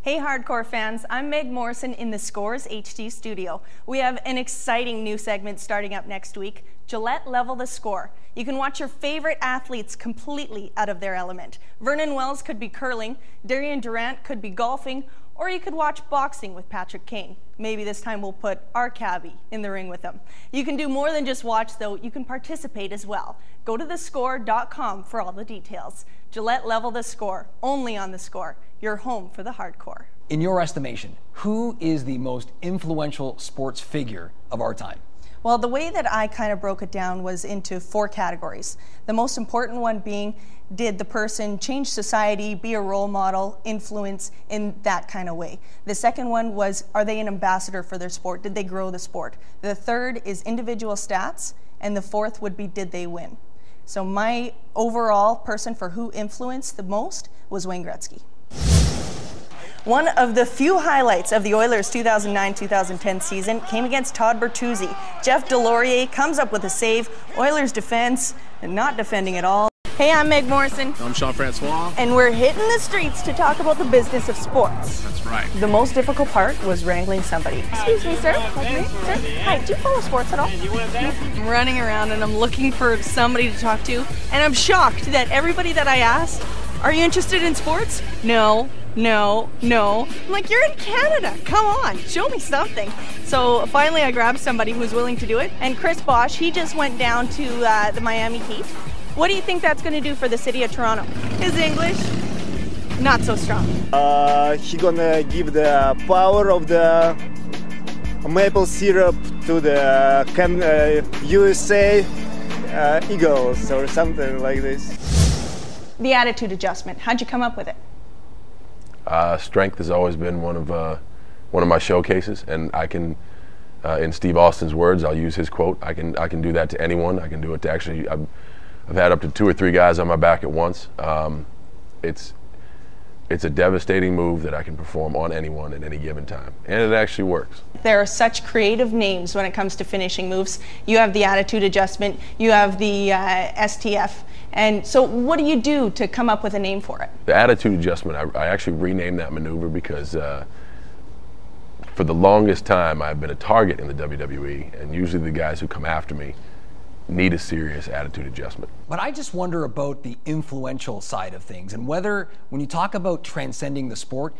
Hey hardcore fans, I'm Meg Morrison in the Scores HD studio. We have an exciting new segment starting up next week, Gillette Level the Score. You can watch your favorite athletes completely out of their element. Vernon Wells could be curling, Darian Durant could be golfing, or you could watch boxing with Patrick Kane. Maybe this time we'll put our cabbie in the ring with him. You can do more than just watch though, you can participate as well. Go to thescore.com for all the details. Gillette Level the Score, only on The Score, your home for the hardcore. In your estimation, who is the most influential sports figure of our time? Well, the way that I kind of broke it down was into 4 categories. The most important one being, did the person change society, be a role model, influence in that kind of way? The second one was, are they an ambassador for their sport? Did they grow the sport? The third is individual stats, and the fourth would be, did they win? So my overall person for who influenced the most was Wayne Gretzky. One of the few highlights of the Oilers' 2009-2010 season came against Todd Bertuzzi. Jeff Delorier comes up with a save. Oilers defense, and not defending at all. Hey, I'm Meg Morrison. I'm Jean-Francois. And we're hitting the streets to talk about the business of sports. That's right. The most difficult part was wrangling somebody. Excuse me, sir. Sir. Hi, do you follow sports at all? I'm running around and I'm looking for somebody to talk to, and I'm shocked that everybody that I asked, are you interested in sports? No. I'm like, you're in Canada. Come on, show me something. So finally I grabbed somebody who was willing to do it. And Chris Bosch, he just went down to the Miami Heat. What do you think that's going to do for the city of Toronto? His English, not so strong. He gonna give the power of the maple syrup to the USA Eagles or something like this. The attitude adjustment, how'd you come up with it? Strength has always been one of my showcases, and I can, in Steve Austin's words, I'll use his quote. I can do that to anyone. I can do it to actually. I've had up to 2 or 3 guys on my back at once. It's a devastating move that I can perform on anyone at any given time, and it actually works. There are such creative names when it comes to finishing moves. You have the attitude adjustment. You have the STF. And so what do you do to come up with a name for it? The attitude adjustment, I actually renamed that maneuver because for the longest time I've been a target in the WWE, and usually the guys who come after me need a serious attitude adjustment. But I just wonder about the influential side of things, and whether, when you talk about transcending the sport,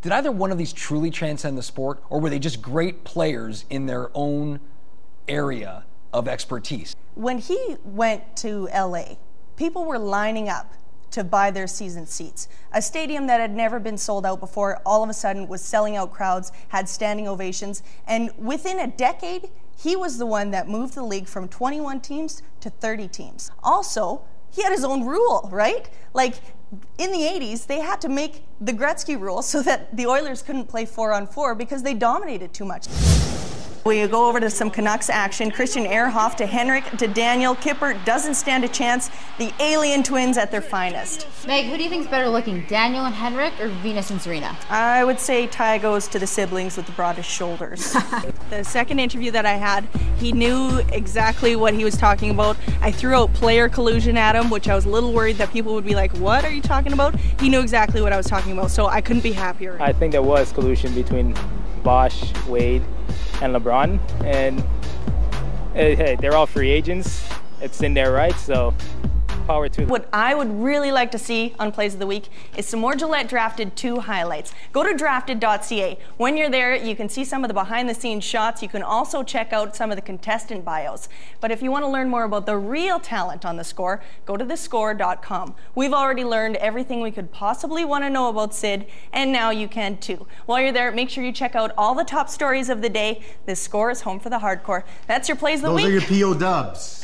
did either one of these truly transcend the sport, or were they just great players in their own area of expertise? When he went to LA, people were lining up to buy their season seats. A stadium that had never been sold out before all of a sudden was selling out crowds, had standing ovations, and within a decade, he was the one that moved the league from 21 teams to 30 teams. Also, he had his own rule, right? Like, in the 80s, they had to make the Gretzky rule so that the Oilers couldn't play 4-on-4 because they dominated too much. We go over to some Canucks action. Christian Ehrhoff to Henrik to Daniel. Kipper doesn't stand a chance. The alien twins at their finest. Meg, who do you think's better looking, Daniel and Henrik or Venus and Serena? I would say Ty goes to the siblings with the broadest shoulders. The second interview that I had, he knew exactly what he was talking about. I threw out player collusion at him, which I was a little worried that people would be like, what are you talking about? He knew exactly what I was talking about, so I couldn't be happier. I think there was collusion between Bosch, Wade, and LeBron, and hey, they're all free agents. It's in their rights, so power to them. What I would really like to see on Plays of the Week is some more Gillette Drafted 2 highlights. Go to drafted.ca. When you're there, you can see some of the behind-the-scenes shots. You can also check out some of the contestant bios. But if you want to learn more about the real talent on The Score, go to thescore.com. We've already learned everything we could possibly want to know about Sid, and now you can too. While you're there, make sure you check out all the top stories of the day. The Score is home for the hardcore. That's your Plays of the Week. Those are your PO dubs.